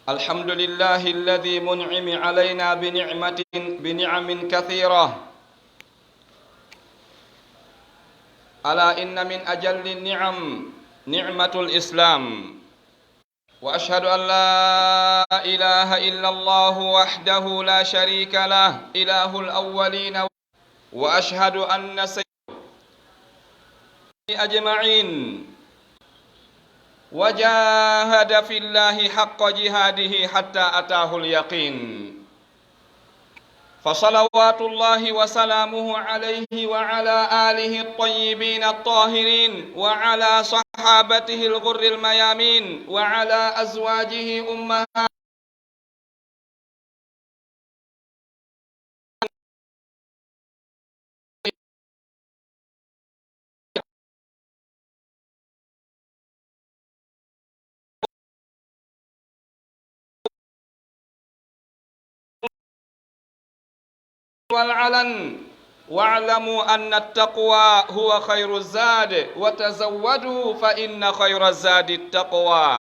الحمد لله الذي منعم علينا بنعم كثيرة. ألا إن من أجل النعم نعمة الإسلام، وأشهد أن لا إله إلا الله وحده لا شريك له إله الأولين، وأشهد أن سيدنا أجمعين وجاهد في الله حق جهاده حتى أتاه اليقين، فصلوات الله وسلامه عليه وعلى آله الطيبين الطاهرين وعلى صحابته الغر الميامين وعلى أزواجه أمهات والعلن، واعلموا أن التقوى هو خير الزاد، وتزودوا فإن خير الزاد التقوى.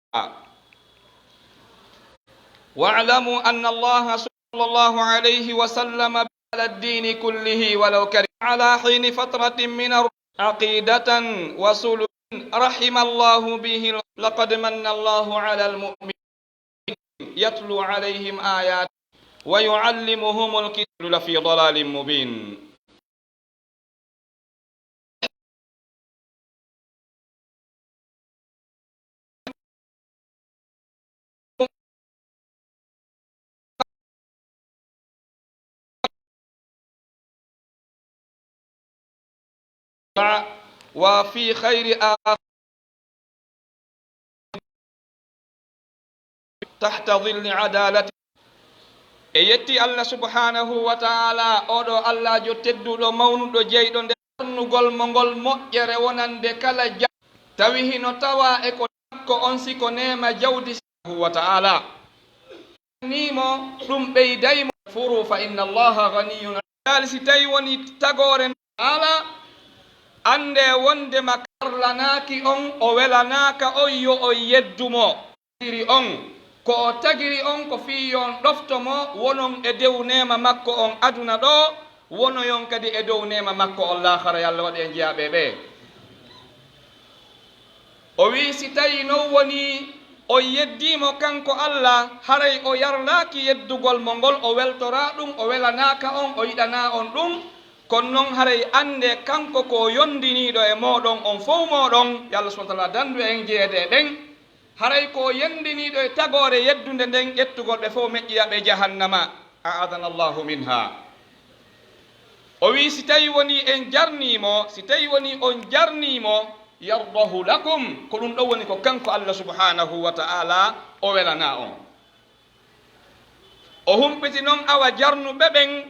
واعلموا أن الله صلى الله عليه وسلم على الدين كله ولو كره على حين فترة من عقيدة وسلوك رحم الله به. لقد من الله على المؤمنين يتلو عليهم آيات ويعلمهم الكتاب لفي ضلال مبين. وفي خير تحت ظل عدالة. e yetti Allah subhanahu wa ta'ala, oɗo Allah jo tedduɗo mawnuɗo jeyɗo nde annugol mo ngol moƴƴere wonande kala tawi hino tawa e ko makko on siko nema jawdi wa ta'ala nimo ɗum ɓeydaymo furu fa inna allaha ghaniyun dal. si tawi woni tagore ala ande wonde makarlanaki on o welanaka on yo o yeddumo iri on ko o tagiri on ko fiyon ɗoftomo wonon e dow nema makko on aduna ɗo, wonoyon kadi e dow nema makko on lahara. Yallah waɗi en jeyaɓe ɓe. O wi si tawi non woni o yeddimo kanko Allah haray o yarlaki yeddugol mo ngol, o weltora ɗum, o welanaka on, o yiɗana on ɗum, kono noon haray ande kanko ko yondiniɗo e moɗon on fof moɗon, Yallah subhanahu wa ta'ala dandu en jeede ɗen, haray ko yendiniɗo e tagore yeddude nden ƴettugol ɓe fof meƴƴiyaɓe jahannama, a'adana allahu minha. O wi si tawi woni en jarnimo, si tawi woni on jarnimo yardahu lakum, ko ɗum ɗo woni ko kanko Allah subhanahu wa ta'ala o welana on. O humpiti noon awa jarnuɓe ɓen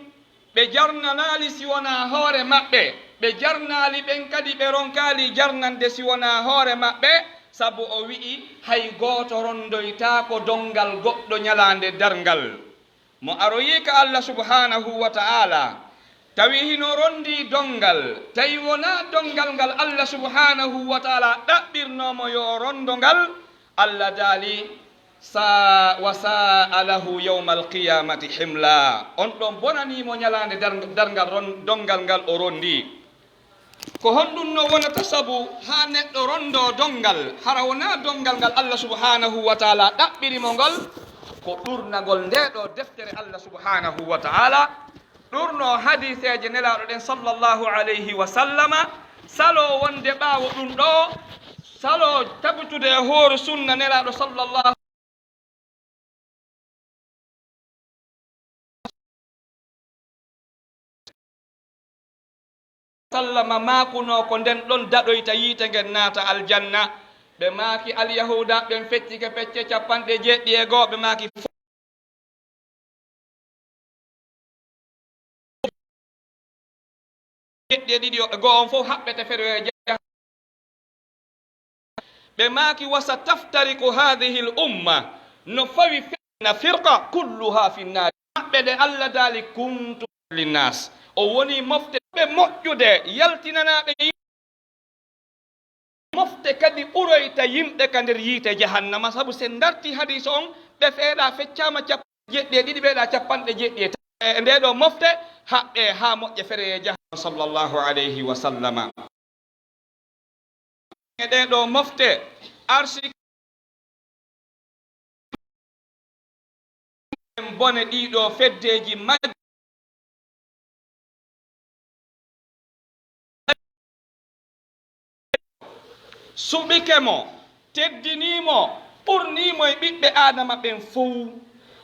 ɓe jarnanali si wona hoore maɓɓe, ɓe jarnali ɓen kadi ɓe ronkali jarnande si wona hoore maɓɓe, sabu o wi'i hay gooto rondoyta ko dongal goɗɗo ñalande darngal. Mo aroyi ka Allah subhanahu wa ta'ala tawi hino rondi dongal, tawi wona dongal ngal Allah subhanahu wa ta'ala ɗaɓɓirnomo yo rondo ngal, Allah daali wa sa'a lahu yawma alqiyamati himla. On ɗon bonanimo ñalande darngal dongal ngal o rondi. Ko honɗum no wonata sabu ha neɗɗo rondo dongal, hara wona dongal ngal Allah subhanahu wa ta'ala ɗaɓɓirimo ngol, ko ɗurnagol ndeɗo deftere Allah subhanahu wa ta'ala, ɗurno hadiseje nelaɗo ɗen sallallahu alayhi wa sallama, salo wonde ɓawo ɗum ɗo, salo tabitude e hoore sunna nelaɗo sallallahu sallama makuno ko nden ɗon daɗoyta yiite ngen naata aljanna. ɓe maaki alyahuda ɓen feccike pecce 70 ɓe maaki ɗiɗi goo on fof haɓɓete feroe ɓe maaki wasa taftariku hadihi l umma no fawi fena firqa kulluha fi nnari maɓɓe ɗe Allah daali kuntu linnas, o woni mofte ɓe moƴƴude yaltinanaɓe mofte kadi ɓuroyta yimɓe ka nder yiite jahannama, sabu sen darti hadis on ɓe feeɗa feccama jeɗɗi e ɗiɗi ɓeeɗa capanɗe jeɗɗi e nde ɗo mofte haɓɓe ha moƴƴe fere e jahannama sallllahu alayhi wa sallama e ɗe ɗo mofte arsi bone ɗiɗo feddeji majji suɓike mo teddinimo ɓurnimo e ɓiɓɓe adama ɓen fof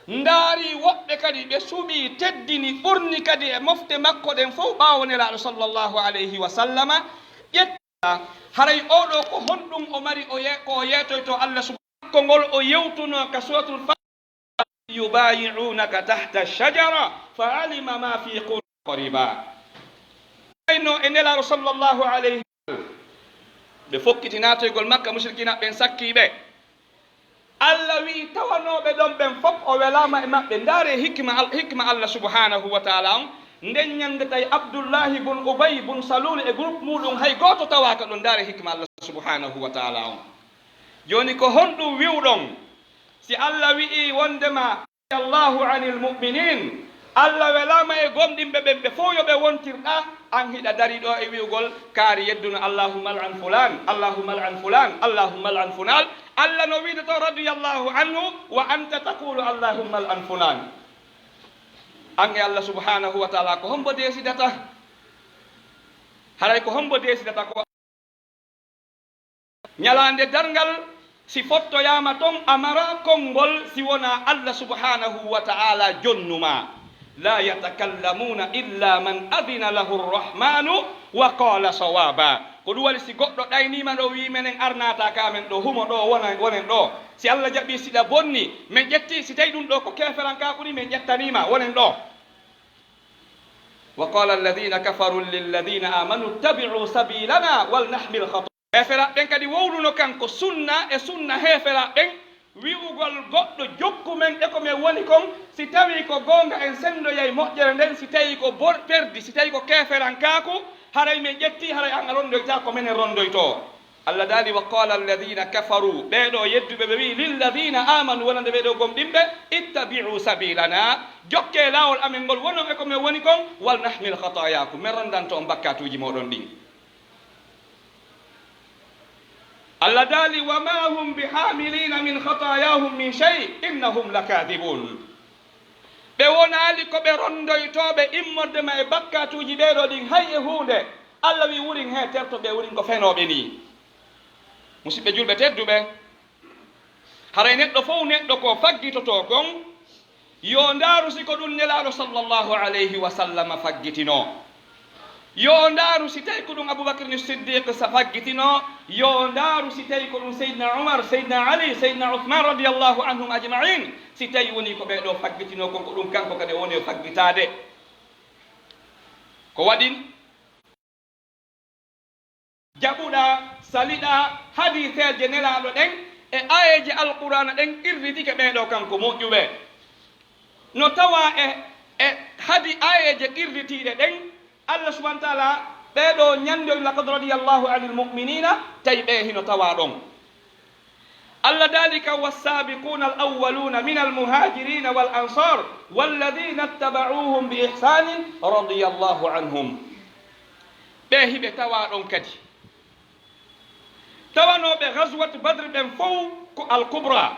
ndaari woɓɓe kadi ɓe suɓi teddini ɓurni kadi e mofte makko ɗen fof ɓaawo nelaaɗo sallllahu alayhi wa sallama ƴetta haray oɗo ko honɗum o mari ko yeetoyto allah subhanahu ngol o yewtuno ka suratul fatiha yubayi'unaka tahta shajara fa alima ma fi qulubi ayno e nelaaɗo sallllahu alayhi ɓe fokkiti naatoygol makka mushrikina ɓen sakkiɓe allah wi tawanoɓe ɗon ɓen fof o welama e maɓɓe ndaare hikma allah subhanahu wa taala on nden ñande tawi abdoullahi bun ubay bun salul e groupe muɗum hay goto tawaka ɗon ndaare hikma allah subhanahu wa taala on joni ko honɗum wiwɗon si allah wi'i wondema allahu anil muminin allah welama e gomɗinɓe ɓen ɓe fof yoɓe wontirɗa an hiɗa dari ɗo e wiwgol kaari yedduno allahumma al'an fulan allahumma al'an fulan allahumma al'an funal allah no wiideto radiyallahu anhu wa anta taqulu allahumma al'an fulan an e allah subhanahu wa taala ko hombo desidata haray ko hombo desidata ko ñalande dargal si fottoyama ton amara konngol si wona allah subhanahu wa taala jonnuma la yatakallamuna illa man adina lahu rrahmanu wa qala sawaba ko ɗum waɗi si goɗɗo ɗaynima ɗo wi menen arnata kamen ɗo humo ɗo wonen ɗo si allah jaɓi siɗa bonni min ƴetti si tawi ɗum ɗo ko keferankakuɗi min ƴettanima wonen ɗo wa qala alladina kafaru lilladina amanu ittabi'u sabilana walnahmil khata heferaɓe ɓen kadi wowluno kanko sunna e sunna heferaɓe ɓen wi'ugol goɗɗo jokku men e ko min woni kon si tawi ko gonga en sendoyay moƴƴere nden si tawi ko perdi si tawi ko keferankaku haray min ƴetti haray an a rondoyta ko minen rondoyto allah daali wa qala alladina kafaru ɓeɗo yedduɓe ɓe wi lilladina amanu wonande ɓeɗo gomɗinɓe ittabi'u sabilana jokke lawol amen ngol wonon e ko min woni kon wal nahmil khatayakum min rondanto on bakkatuji moɗon ɗin allah daali wa ma hum bihamilina min khatayahum min shay innahum lakadibun ɓe wonali ko ɓe rondoytoɓe immorde ma e bakkatuji ɓeɗo ɗin hay e hunde allah wi wurin he tertoɓe wurin ko fenoɓe ni musidɓe julɓe tedduɓe haray neɗɗo fof neɗɗo ko faggitoto kon yo ndaaru siko ɗum nelaɗo sallllahu alayhi wa sallam faggitino yo ndaaru si tawi ko ɗum aboubacry siddiq sa faggitino yo ndaaru si tawi ko ɗum seydna oumar seydna ali seydna ouhman radiallahu anhum ajmain si tawi woni ko ɓeɗo faggitino kon ko ɗum kanko kadi woni o faggitade ko waɗin jaɓuɗa saliɗa hadiseje nelaɗo ɗen e ayeje alqurana ɗen irritike ɓeɗo kanko moƴƴuɓe no tawa e hadi ayeje irritiɗe ɗen allah subahana taala ɓeɗo ñande lakad radiyallahu anil muminina tawi ɓe hino tawa ɗon allah dalika wassabiquna al awwaluna min almuhajirina wal ansar walladina ittaba'uhum bi ihsanin radiyallahu anhum ɓe hiɓe tawa ɗon kadi tawanoɓe gaswat badre ɓen fof ko al kubra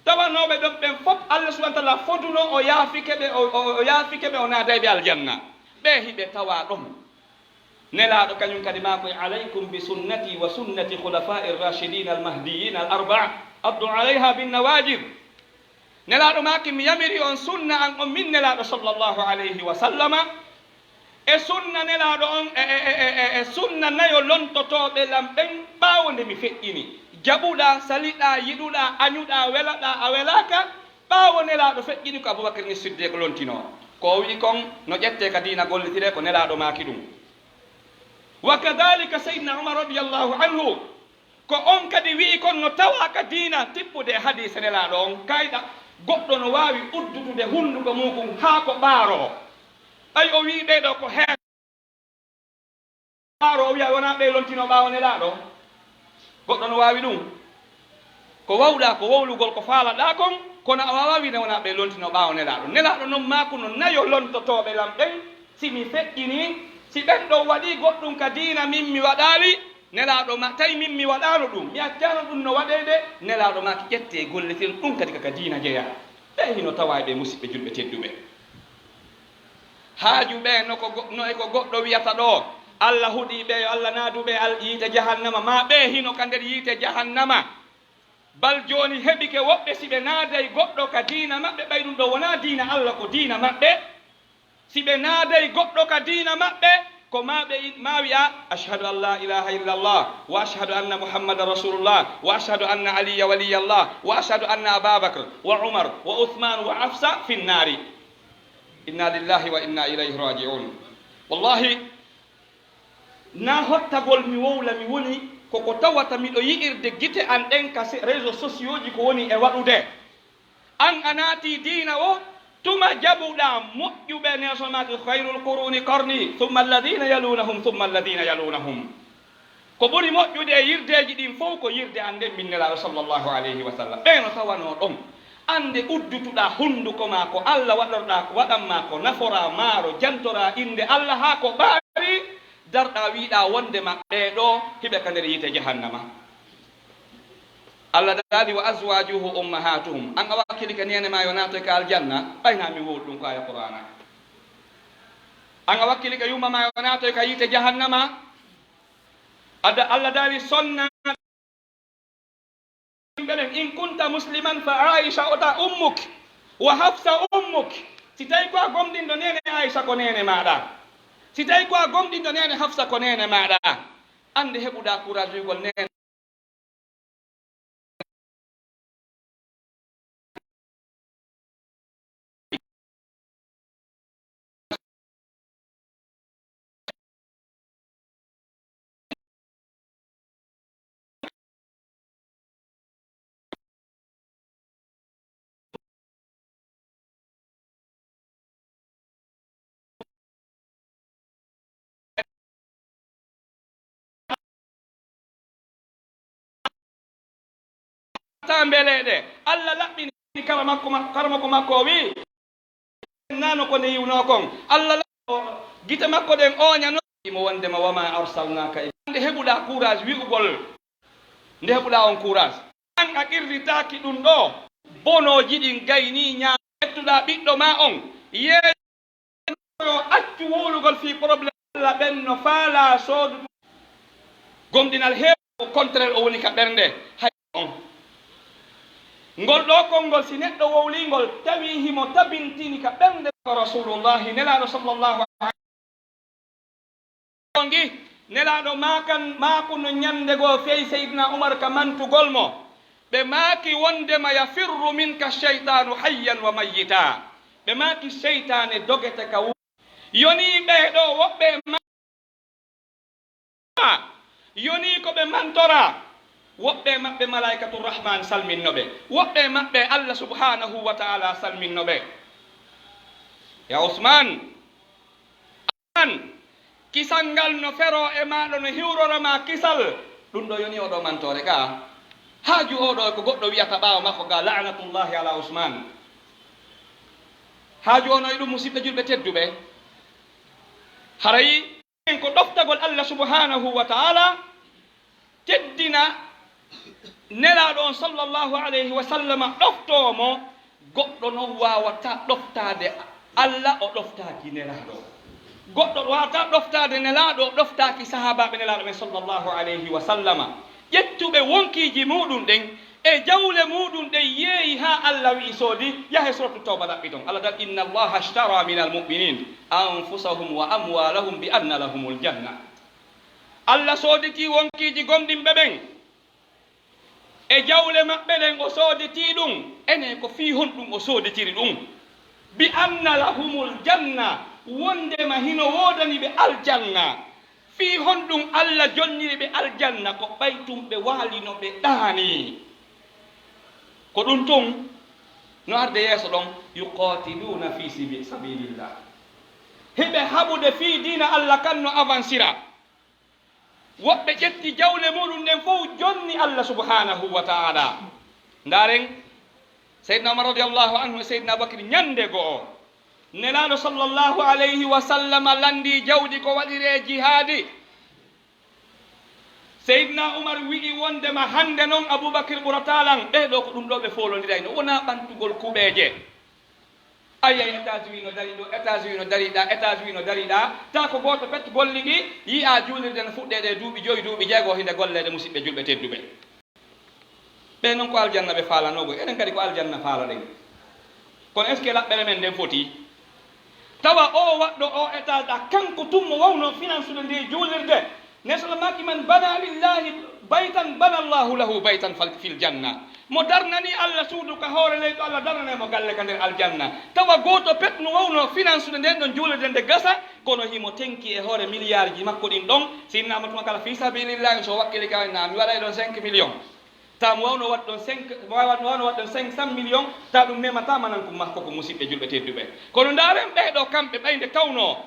tawanoɓe ɗon ɓen fof allah subahana taala foduno o yaafikeɓe o naadayɓe aljanna ɓe hiɓe tawa ɗon nelaɗo kañum kadi ma koye alaykum bi sunnati wa sunnati khulafai rachidin almahdiyin al arbaa addu alayha binnawajir nelaɗo maki mi yamiri on sunna an on min nelaɗo sallllahu alayhi wa sallama e sunna nelaɗo on e sunna nayo lontotoɓe lam ɓen ɓawode mi feƴƴini jaɓuɗa saliɗa yiɗuɗa añuɗa welaɗa a welaka ɓawo nelaɗo feƴƴini ko aboubacry ni siddiq lontino ko wi kon no ƴette ka dina gollitire ko nelaɗo maki ɗum wa kadalika seydna oumar radiallahu anhu ko on kadi wi kon no tawa ka dina tippude hadise nelaɗo on kayɗa goɗɗo no wawi uddutude hunduko muɗum ha ko ɓaaro ɓay o wi ɓeɗo ko he ɓaaro o wiya wona ɓe lontino ɓawo nelaɗo goɗɗo no wawi ɗum ko wawɗa ko wowlugol ko faalaɗa kon kono a wawa wide wona ɓe lontino ɓaawo nelaɗo noon maako no nayo lontotoɓe lam ɓen simi feƴƴini si ɓen ɗon waɗi goɗɗum ka diina min mi waɗali nelaɗo ma tawi min mi waɗano ɗum mi accano ɗum no waɗede nelaɗo ma ki ƴette golletiren ɗum kadi kaka diina jeeya ɓe hino tawa ɓe musidɓe julɓe tedduɓe haaju ɓe no e ko goɗɗo wiyata ɗo Allah huɗi ɓe yo Allah naaduɓe yiite jahannama ma ɓe hino ka nder yiite jahannama bal joni heɓike woɓɓe si ɓe naaday goɗɗo ka diina maɓɓe ɓay ɗum ɗo wona diina Allah ko diina maɓɓe si ɓe naaday goɗɗo ka diina maɓɓe ko ma wiya ashhadu an la ilaha illallah wa ashhadu anna muhammadan rasulullah wa ashhadu anna aliya waliyallah wa ashhadu anna ababacre wa umar wa uthman wa afsa fi nnari inna lillahi wa inna ilayhi rajiun wallahi na hottagol mi wowla mi woni koko tawata miɗo yi'irde gite an ɗen ka réseau sociaux ji ko woni e waɗude an a naati diina o tuma jaɓuɗa moƴƴuɓe nesomaki hayrul quruni qarni thumma alladina yalunahum thumma alladina yalunahum ko ɓuri moƴƴude e yirdeji ɗin fof ko yirde an nden minnelaɗo sallllahu alayhi wa sallam ɓeno tawano ɗon ande uddutuɗa hunduko ma ko Allah waɗanma ko nafora maaro jantora inde Allah ha ko ɓaari darɗa wiɗa wonde maɓɓe ɗo hiɓe ka nder yiite jahannama Allah daali wa azwajuhu ummahatuhum an a wakkili ka nene ma yo natoy ka aljanna ɓaynami wowɗu ɗum ko aya qur'ana an a wakkili ka yumma ma yo natoy ka yiite jahannama Allah daali sonna in kunta musliman fa aisha ota ummuk wa hafsa ummuk si tawi ko a gomɗinɗo nene aisha ko nene maɗa si tawi ko a gomɗinɗo nene hafsa ko nene maɗa ande heɓuɗa courage wigol nene tambeleɗe Allah laɓɓini karama ko makko wi nano ko nde yiwno kon Allah gite makko ɗen oñano mo wondema wama arsalnaka nde heɓuɗa courage wi'ugol nde heɓuɗa on courage an a qirritaki ɗum ɗo bonoji ɗin gayni ñaettuɗa ɓiɗɗo ma on yeeyo accu wowlugol fi probléme Allah ɓen no faala soodu gomɗinal heewo contraire o woni ka ɓernde hay on ngol ɗo konngol si neɗɗo wowlingol tawi himo tabintini ka ɓernde ko rasulullahi nelaɗo sallllahu alaihi nelaɗo maako no ñande goo feyi seydina oumar ka mantugol mo ɓe maaki wondema yafirru minka cheytanu hayyan wa mayyita ɓe maaki cheytane dogete ka yoni ɓeeɗo woɓɓe yoni ko ɓe mantora woɓɓe maɓɓe malaikatu rahman salminnoɓe woɓɓe maɓɓe Allah subhanahu wa ta'ala salminnoɓe ya usman kisal ngal no fero e maɗo no hiwrorama kisal ɗum ɗo yoni oɗo mantore ka haaju oɗo ko goɗɗo wiyata ɓaawo makko ga la'natullahi ala usman haaju ono e ɗum musidɓe julɓe tedduɓe harayi en ko ɗoftagol Allah subhanahu wa ta'ala teddina nelaɗo on sallllahu alayhi wa sallam ɗoftomo goɗɗo noon wawata ɗoftade Allah o ɗoftaki nelaɗo goɗɗo wawata ɗoftade nelaɗo o ɗoftaki sahabaɓe nelaɗo ɓen sallllahu alayhi wa sallam ƴettuɓe wonkiji muɗum ɗen e jawle muɗum ɗen yeeyi ha Allah wi soodi yahe suratu tawba ɗaɓɓi ton Allah dal inna allaha ashtara min almuminin anfusahum wa amwalahum bi anna lahumul janna Allah sooditi wonkiji gomɗinɓe ɓen e jawle maɓɓe ɗen o sooditi ɗum ene ko fi honɗum o sooditiri ɗum bi anna lahumul janna wondema hino wodani ɓe aljanna fi honɗum Allah jonniri ɓe aljanna ko ɓaytum ɓe waalino ɓe ɗaani ko ɗum tun no arde yeeso ɗon yuqatiluna fi sabilillah heɓe haɓude fi dina Allah kan no avancira woɓɓe ƴetti jawle muɗum nden fof jonni Allah subhanahu wa ta'ala ndaren seydna umar radiallahu anhu e seydna aboubacry ñande goo nelaɗo sallllahu alayhi wa sallam landi jawdi ko waɗire jihadi seydna umar wi'i wondema hande noon aboubacry ɓuratalan ɓeɗo ko ɗum ɗo ɓe folodiray no wona ɓantugol kuɓeje ayay états-unis no dari ɗo états-unis no dariɗa états-unis no dariɗa ta ko goto pet golli ɗi yiya julirde no fuɗɗede duuɓi joyi duuɓi jeego hinde gollede musidɓe julɓe tedduɓe ɓe noon ko aljanna ɓe falanogo enen kadi ko aljanna faala ɗen kono est ce que laɓɓere men nden foti tawa o waɗɗo o étage ɗa kanko tummo wawno financude nde julirde nesalamaki man bana lillahi baytan bana llahu lahu baytan fil janna mo darnani allah suudu ka hoore leyɗo allah darnanemo galle ka nder aljanna tawa goto pet no wawno financude nden ɗon julirde nde gasa kono himo tenki e hoore milliard ji makko ɗin ɗon sinnama tuma kala fi sabilillahi so wakkili ka na mi waɗay ɗon 5 millions ta mo wawno waɗ ɗon 500 millions ta ɗum memata manan ko makko ko musidɓe julɓe tedduɓe kono ndaren ɓeɗo kamɓe ɓayde tawno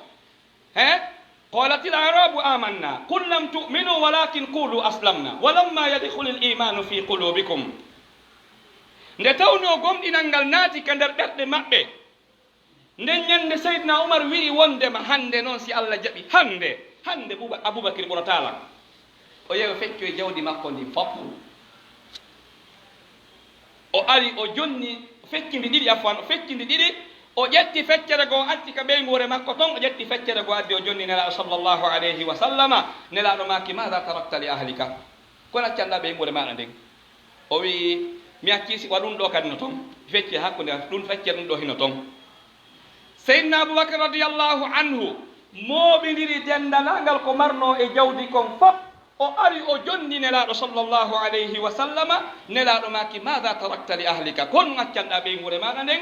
he قالت الأعراب آمنا قل لم تؤمنوا ولكن قولوا أسلمنا ولما يدخل الإيمان في قلوبكم nde tawno gomɗinal ngal naati ka nder ɓerɗe maɓɓe nden ñande seydna oumar wi'i wondema hande noon si allah jaɓi hande aboubacry ɓuratala o yewi fecco e jawdi makko ndi fof o ari o jonni feccindi ɗiɗi afwan o feccindi ɗiɗi o ƴetti feccere goo acci ka ɓeygure makko toon o ƴetti feccere goo addi o jonni nelaɗo sallllahu alayhi wa sallama nelaɗo maki mada tarakta li ahlika kono accanɗa ɓeygure maɗa nden o wi mi accisi waɗum ɗo kadi no toon fecce hakkude ɗum feccere ɗum ɗo hino toon seydna aboubacry radiallahu anhu mooɓidiri dendalangal ko marno e jawdi kon fof o ari o jonni nelaɗo sallllahu alayhi wa sallama nelaɗo maki mada tarakta li ahlika kon accanɗa ɓeygure maɗa nden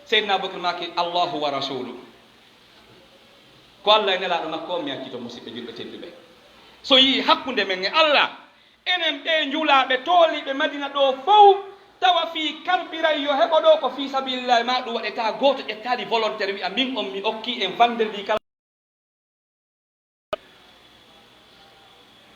seydna aboubacry maki allahu wa rasulu ko allah e nelaɗo makko on mi accito musidɓe julɓe tedduɓe so yii hakkude men e allah enen ɓe njulaɓe tooliɓe madina ɗo fof tawa fi karbiray yo heɓo ɗo ko fi sabilillahi ma ɗum waɗeta goto ƴettali volontaire wiya min on mi okki en vendredi kala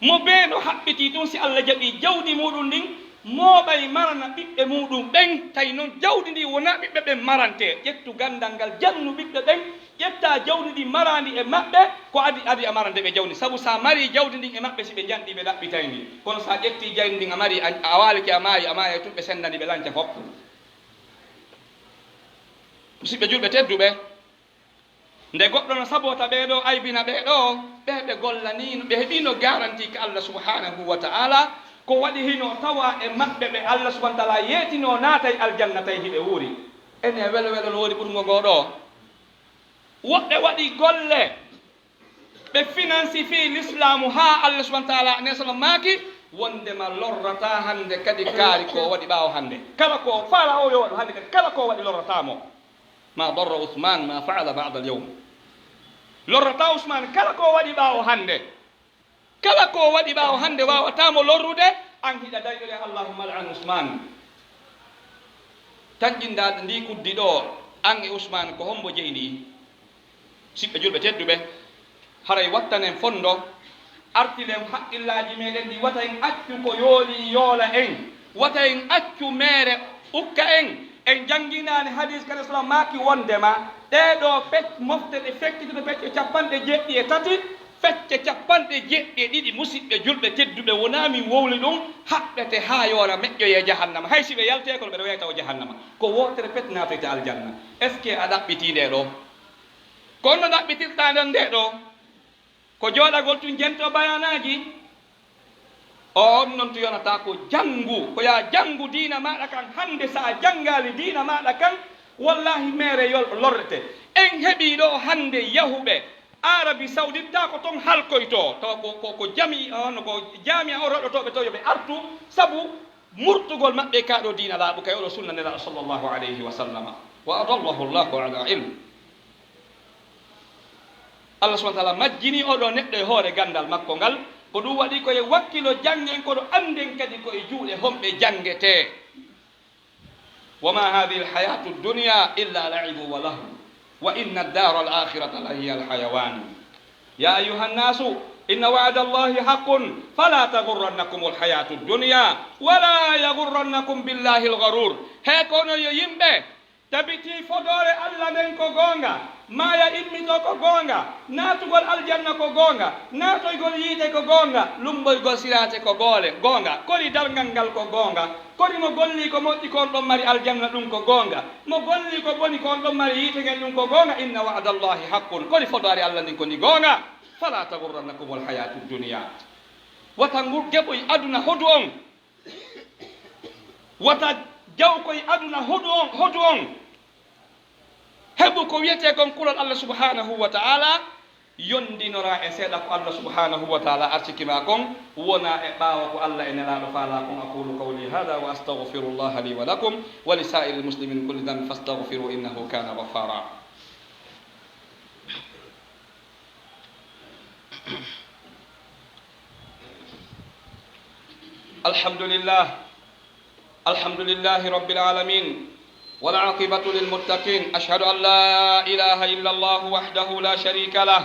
mo ɓeeɗo haɓɓiti tun si allah jaɓi jawdi muɗum ndin mooɓay marana ɓiɓɓe muɗum ɓen tawi noon jawdi ndi wona ɓiɓɓe ɓen marante ƴettu gandal ngal jannu ɓiɓɓe ɓen ƴetta jawdi ndi marandi e maɓɓe ko adi a marande ɓe jawdi saabu sa mari jawdi ndin e maɓɓe si ɓe janɗi ɓe ɗaɓɓitay ndi kono sa ƴetti jawdi ndin a mari a waliki a maayi e tuɓɓe sendani ɓe lanca fof musidɓe julɓe tedduɓe nde goɗɗo no sabota ɓeɗo aybina ɓeɗo ɓe gollanino ɓe heeɓino garanti ka allah subhanahu wa ta'ala ko waɗi hino tawa e maɓɓe ɓe allah subahana taala yeetino naatay aljanna tawi hiɓe wuuri ene welo welo no woodi ɓurgo ngo ɗo woɓɓe waɗi golle ɓe financi fi l'islamu ha allah subahana taala nesano maaki wondema lorrata hande kadi kaari ko waɗi ɓaawo hande kala ko faala o yo waɗu hande kadi kala ko waɗi lorratamo ma darra ousmane ma faala bada al yawm lorrata ousmane kala ko waɗi ɓaawo hande kala ko waɗi ɓaawo hande wawatamo lorrude an hiɗa dayɗole allahumma al'an ousmane taƴƴindaɗe ndi kuddi ɗo an e ousmane ko hombo jeyndi siɓɓe julɓe tedduɓe haray wattanen fondo artilen haqqillaji meɗen ɗi wata en accu ko yooli yoola en wata en accu mere ukka en jangginani hadis kadi salam maki wondema ɗeɗo mofte ɗe fekkitiɗo fecce capanɗe jeɗɗi e tati fecce capanɗe jeɗɗi e ɗiɗi musidɓe julɓe tedduɓe wonami wowli ɗum haɓɓete ha yoora meƴƴoye jahannama hay si ɓe yalte kono ɓeɗo wiyata o jahannama ko wotere pet natoyte aljanna est ce que a ɗaɓɓiti nde ɗo ko no ɗaɓɓitirɗa nden nde ɗo ko jooɗagol tun jento bayanaji on noon to yonata ko janngu ko ya janngu diina maɗa kan hande sa janngali diina maɗa kan wallahi mere lorrete en heeɓi ɗo hande yahuɓe arabi saudite ta ko toon halkoyto tawa ko jami on ko jamia o roɗotoɓe to yoɓe artu saabu murtugol maɓɓe kaɗo diina laaɓu kay oɗo sunna nelaɗo sallllahu alayhi wa sallama wa adallahu llahu ala ilm allah subahana taala majjini oɗo neɗɗo e hoore gandal makko ngal ko ɗum waɗi koye wakkilo janggen koɗo anden kadi koye juuɗe homɓe jangete wama hadihi lhayatu dunia illa laibu wa lahu wa inna addara al akhirata la hiya alhayawan ya ayuha nnasu إن وعد الله حق فلا تغرنكم الحياة الدنيا ولا يغرنكم بالله الغرور هيكونو ييمبه tabiti fodore alla den ko gonga maya immito ko gonga natugol aljanna ko gonga natoygol yiide ko gonga lumboygol sirate ko gonga koli dalgal ngal ko gonga kodi mo golli ko moƴƴi kon ɗon mari aljanna ɗum ko gonga mo golli ko boni kon ɗon mari yiite ngel ɗum ko gonga inna wa'dallahi haqqun kodi fodore allah ndin ko ni gonga fala tagurrannakum alhayatu dunya wata geɓoy aduna hodu on wata jaw koye aduna hodu on heɓu ko wiyete kon kulol allah subhanahu wa ta'ala yondinora e seeɗa ko allah subhanahu wa ta'ala arcikima kon wona e ɓaawa ko allah e nelaɗo faala kon aqulu qawli hada wa astaghfirullaha li wa lakum wa li sa'iri lmuslimin kulli dhanbin fastaghfiru innahu kana ghaffara الحمد لله رب العالمين والعاقبة للمتقين أشهد أن لا إله إلا الله وحده لا شريك له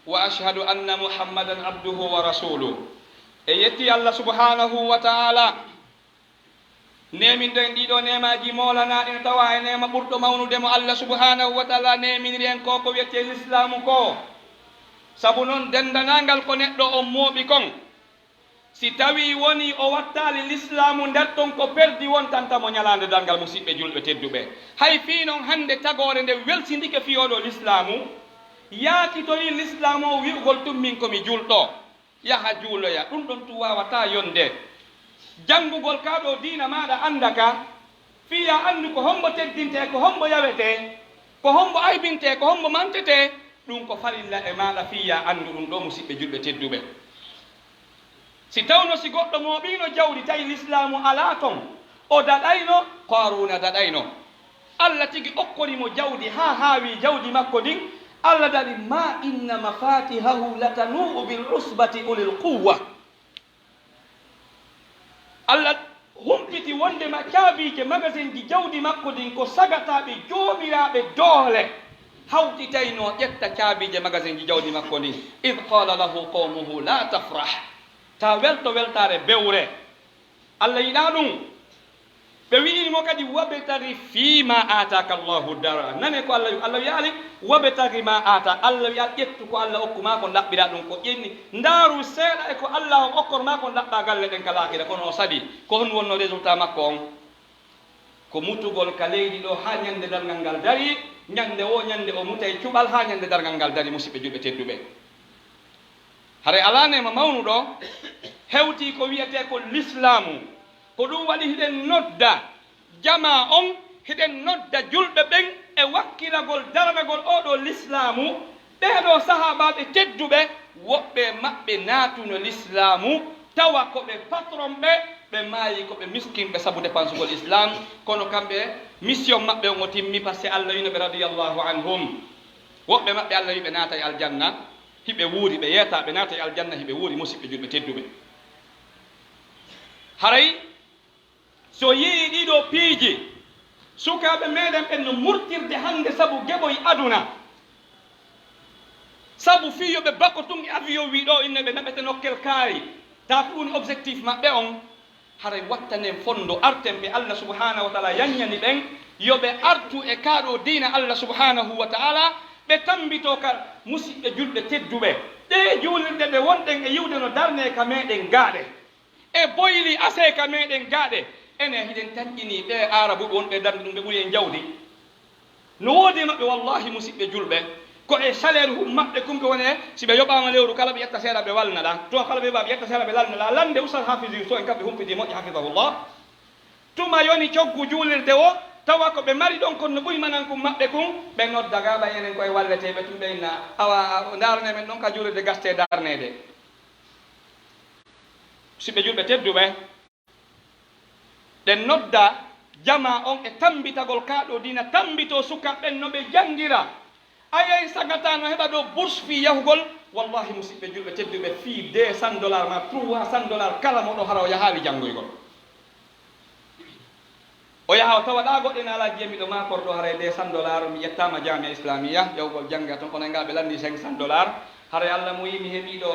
وأشهد أن محمدا عبده ورسوله يتي الله سبحانه وتعالى نيمين دين ديدو نيما جي مولانا إن توا نيما برتو مونو ديمو الله سبحانه وتعالى نيمين رين كوكو يتي الإسلام كو سابونون دندنانغال كو نيدو أمو بكم si tawi woni o wattali l'islamu nder ton ko perdi wontanta mo ñalande dalgal musidɓe julɓe tedduɓe hay fi noon hande tagore nde weltindike fiyoɗo l'islamu yaakitoyi l'islamu o wi'ugol tummin komi julɗo yaha juuloya ɗum ɗon tu wawata yonde janngugol kaɗo diina maɗa andaka fiya andu ko hombo teddinte ko hombo yawete ko hombo aybinte ko hombo mantete ɗum ko farilla e maɗa fiya andu ɗum ɗo musidɓe julɓe tedduɓe si tawno si goɗɗo moɓino jawdi tawi l'islamu ala ton o daɗayno qaruna daɗayno allah tigi okkorimo jawdi ha haawi jawdi makko ndin allah daɗi ma inna mafatihahu latanuu bil usbati ulil quwa allah humpiti wondema caabije magasin ji jawdi makko ndin ko sagataɓe jooɓiraɓe doole hawtitayno ƴetta caabije magasin ji jawdi makko ndin id qala lahu qawmuhu la tafrah ta welto weltare bewre allah yiɗa ɗum ɓe wi'imo kadi wabtagi fima ataka llahu dara nane ko allah wiyaali wabtagi ma ata allah wiya ƴettu ko allah hokkuma ko laɓɓira ɗum ko ƴenni ndaaru seeɗa e ko allah on okkorma ko laɓɓa galle ɗen kalakira kono o saɗi ko hon wonno résultat makko on ko mutugol ka leydi ɗo ha ñande dargal ngal dari ñande o ñande o mutay cuɓal ha ñande dargal ngal dari musidɓe julɓe tedduɓe hare alanema mawnuɗo hewti ko wiyete ko l'islamu ko ɗum waɗi hiɗen nodda jama on hiɗen nodda julɓe ɓen e wakkilagol daranagol oɗo l'islamu ɓeɗo sahabaɓe tedduɓe woɓɓe maɓɓe naatuno l'islamu tawa koɓe patron ɓe maayi koɓe miskinɓe sabu dépensugol islam kono kamɓe mission maɓɓe on o timmi par ce que allah winoɓe radiallahu anhum woɓɓe maɓɓe allah wiɓe naata e aljanna hiɓe wuuri ɓe yeeta ɓe naata e aljanna hiɓe wuuri musidɓe julɓe tedduɓe haray so yii ɗiɗo piiji sukaɓe meɗen ɓen no murtirde hande sabu geɓoy aduna sabu fiyoɓe bakko tun e avion wi ɗo inne ɓe naɓete nokkel kaari ta ko ɗum objectif maɓɓe on haray wattanen fondo arten ɓe allah subhanahu wa taala yanñani ɓen yoɓe artu e kaaɗo diina allah subhanahu wa taala ɓe tambito ka musidɓe julɓe tedduɓe ɗe juulirɗe ɓe wonɗen e yiwde no darne ka meɗen gaaɗe e boyli ase ka meɗen gaaɗe ene hiɗen tanƴini ɓe arabuɓe wonɓe darde ɗum ɓe ɓuuri en jawdi no woodi maɓɓe wallahi musidɓe julɓe ko e salaire hum maɓɓe kumɓe wone si ɓe yoɓama lewru kala ɓe ƴetta seeɗa ɓe walnaɗa to kala ɓe ɓa ɓe ƴetta seeɗa ɓe lalnaɗa lande ustat hafisi so en kamɓe humpiti moƴƴi hafidahullah tuma yoni coggu juulirde o tawa ko ɓe mari ɗon kono no ɓuri manan kum maɓɓe kum ɓe nodda gaɓa enen koye walleteɓe tum ɓeyna awa darne men ɗon ka juulirde gaste darnede siɓe julɓe tedduɓe ɗen nodda jama on e tambitagol kaɗo dina tambito sukaɓɓen no ɓe jangira ayay sagata no heɓa ɗo bourse fi yahugol wallahi musidɓe julɓe tedduɓe fi $200 ma $300 kala moɗo hara o yahawi janggoygol o yaha o tawa ɗa goɗɗe na ala jiyamiɗo makorɗo haray $200 mi ƴettama jamia islamia yawgol jangga toon kono ngaɓe landi $500 hara Allah mo yimi heɓiɗo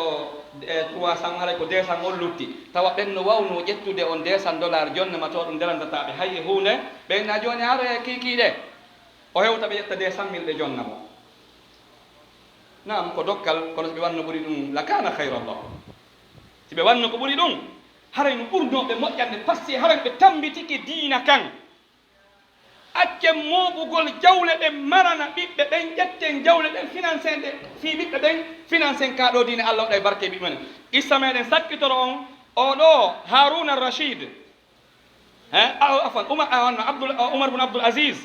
300 haray ko 200 on lutti tawa ɓen no wawno ƴettude on $200 jonna ma to ɗum ndelantataɓe hay e hunde ɓenna joni hara e kikiɗe o hewta ɓe ƴetta 200 000 ɓe jonna mo nam ko dokkal kono so ɓe wanno ɓuri ɗum lakana hayrallah si ɓe wanno ko ɓuri ɗum haray no ɓurnoɓe moƴƴande par ce que haray ɓe tambitiki diina kan acce moɓugol jawle ɗen marana ɓiɓɓe ɓen ƴetten jawle ɗen financede fi ɓiɓɓe ɓen financen ka ɗo diine Allah waɗa e barke ɓiɓɓe men issa meɗen sakkitoro on oɗo Haruna Rashid afan Umar bun Abdul Aziz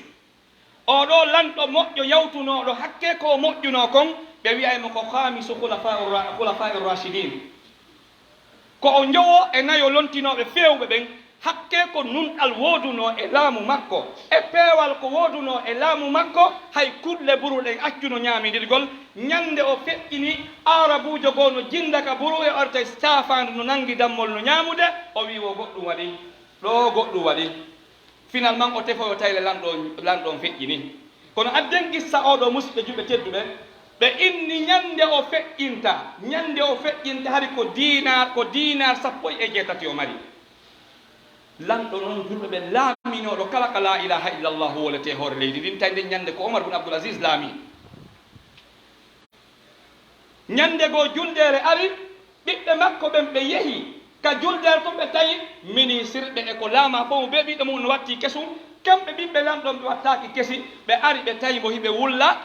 oɗo lanɗo moƴƴo yawtunoɗo hakke ko moƴƴuno kon ɓe wiyaymo ko khamisu khulafai rashidin ko o jowo e nayo lontinoɓe fewɓe ɓen hakke ko nunɗal woduno e laamu makko e peewal ko woduno e laamu makko hay kuɗle buruɗen accuno ñaamidirgol ñande o feƴƴini arabujo goo no jindaka buru e orta safande no nangi dammol no ñaamude o wi wo goɗɗum waɗi ɗo goɗɗum waɗi finalement o tefoyo tayle lanɗon feƴƴini kono adden qissa oɗo musidɓe juɓe tedduɓe ɓe inni ñande o feƴƴinta hari ko dinar 17 o mari lanɗo noon julɓe ɓe laaminoɗo kala ka la ilaha illallah wolete hoore leydi ɗin tawi nden ñande ko Omar bun Abdul Aziz laami ñande goo juldere ari ɓiɓɓe makko ɓen ɓe yehi ka juldere to ɓe tawi ministre ɓe e ko laama fof mo ɓe ɓiɗɗo mum no watti kesum kamɓe ɓiɓɓe lanɗon ɓe wattaki kesi ɓe ari ɓe tawi mo hiɓe wulla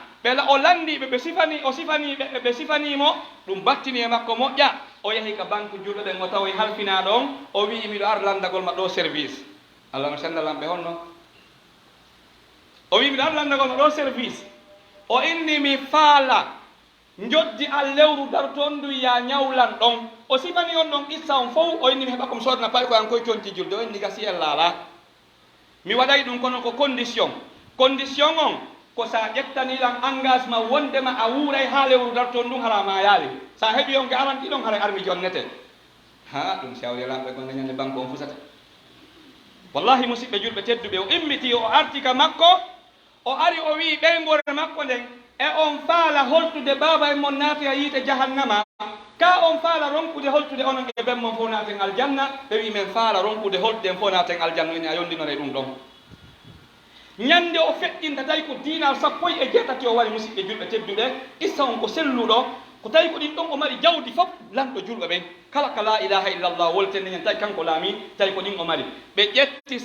o landiɓe ɓe sifanimo ɗum battini e makko moƴƴa o yehi ka banque julɓe ɓen o tawi halfinaɗo on o wi miɗo ar landagol ma ɗo service Allah no sendalamɓe honno o wi miɗo ar landagol ma ɗo service o inni mi faala joddi al lewru darto ndu ya ñawlan ɗon o sifani on ɗon qissa on fof o inni mi heɓa komi sodna payi koyan koye conti julde o inni gasi en laala mi waɗay ɗum kono ko condition on ko sa ƴettaniɗan engagement wondema a wuuray ha lewru darto ndun harama yaali sa heeɓi on garanti ɗon haray armi jonnete ha ɗum sawrilamɓe gonga ñande banque on fusata wallahi musidɓe julɓe tedduɓe o immiti o artika makko o ari o wi ɓeygore makko nden e on faala holtude baba en mon naati ha yiite jahannama ka on faala ronkude holtude onon e ben mon fof naaten aljanna ɓe wi men faala ronkude holtude en fof naaten aljanna ini a yondinore ɗum ɗon ñande o feƴƴinta tawi ko dinar 17 o wari musidɓe julɓe tedduɓe issa on ko selluɗo ko tawi ko ɗin ɗon o mari jawdi fof lanɗo julɓe ɓen kala ka la ilaha illallah woltende ñen tawi kanko laami tawi ko ɗin o mari ɓe ƴetti